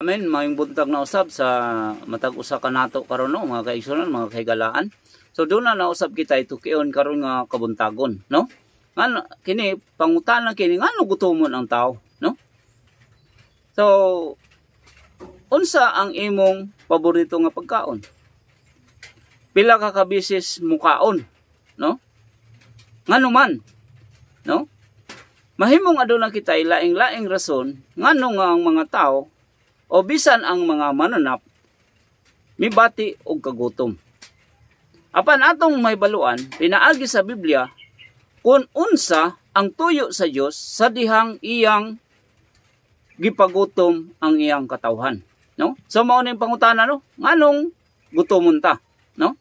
Amen, mayong buntag na usab sa matag usa ka nato karon no, mga kaigsunan, mga kaigalaan. So doon na nausab kita itukion karon nga kabuntagon, no? Ngano kini pangutana kini ngano gutomon ang tao, no? So unsa ang imong paborito nga pagkaon? Pila ka kabisis mukaon, no? Ngano man, no? Mahimong aduna kita laing-laing rason ngano nga ang mga tao o bisan ang mga mananap mibati og kagutom. Apan atong may baluan, pinaagi sa Biblia kung unsa ang tuyo sa Dios sa dihang iyang gipagutom ang iyang katawhan, no? So mao ning pangutana, no? Nganong gutomon ta, no?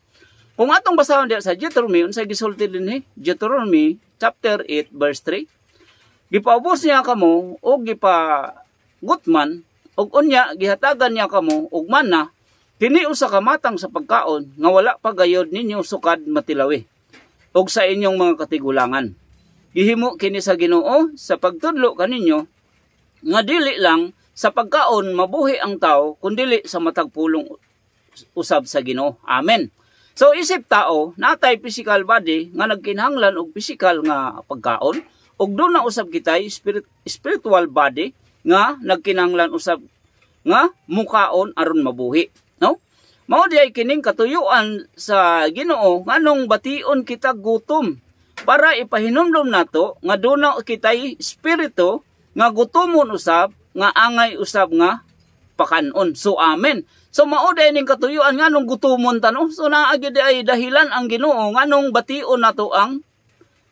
Kung atong basahon diha sa Deuteronomy, unsa gisulti dinhi? Deuteronomy chapter 8 verse 3. Gipaubos niya kamo og gipagutman og unya gihatagan niya kamo og manna kini usa ka matang sa pagkaon nga wala pa gayod ninyo sukad matilawi og sa inyong mga katigulangan. Gihimo kini sa Ginoo sa pagtudlo kaninyo nga dili lang sa pagkaon mabuhi ang tao kundi sa matag pulong usab sa Ginoo. Amen. So isip tao natay physical body nga nagkinahanglan og physical nga pagkaon ug doon na usab kitay spiritual body nga nagkinahanglan usab nga mukaon aron mabuhi, no? Mao di ay kining katuyuan sa Ginoo nganong bation kita gutom para ipahinumdom nato nga duna kitay espiritu nga gutomon usab nga angay usab nga pakanon. So amen. So mao di ning katuyuan nganong gutomon ta, no? So naagi di ay dahilan ang Ginoo nganong bation nato ang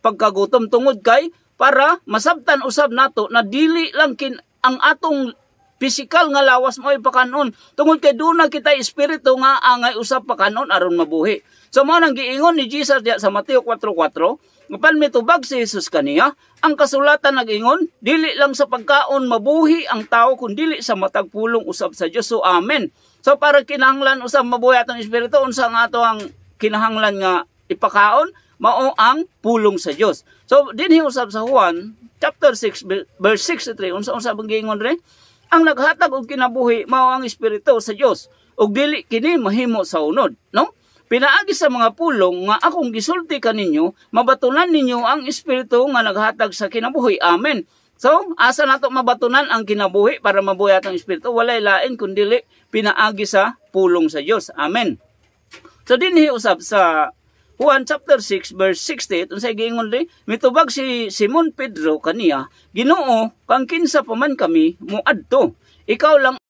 pagkagutom tungod kay para masabtan usab nato na dili lang ang atong pisikal nga lawas mo pakanon tungod kay duna kita espiritu nga angay usab pakanon aron mabuhi. So mao nang giingon ni Jesus diya sa Mateo 4:4, apan mitubag si Jesus kaniya, ang kasulatan nag-ingon, dili lang sa pagkaon mabuhi ang tao kundi sa matag pulong usab sa Dios. So amen. So para kinahanglan usab mabuhi atong espiritu, unsa nga ato ang kinahanglan nga ipakaon? Mao ang pulong sa Dios. So dinhi usab sa Juan chapter 6 verse 63, unsa bang giingon re? Ang naghatag og kinabuhi mao ang espiritu sa Dios ug dili kini mahimo sa unod, no? Pinaagi sa mga pulong nga akong gisulti kaninyo, mabatunan ninyo ang espiritu nga naghatag sa kinabuhi. Amen. So asa nato mabatunan ang kinabuhi para mabuhi atong espiritu? Walay lain kundi pinaagi sa pulong sa Dios. Amen. So dinhi usab sa Juan chapter 6 verse 68, unsay giingon ri? Mitubag si Simon Pedro kaniya, Ginoo, kang kinsa pa man kami moadto, ikaw lang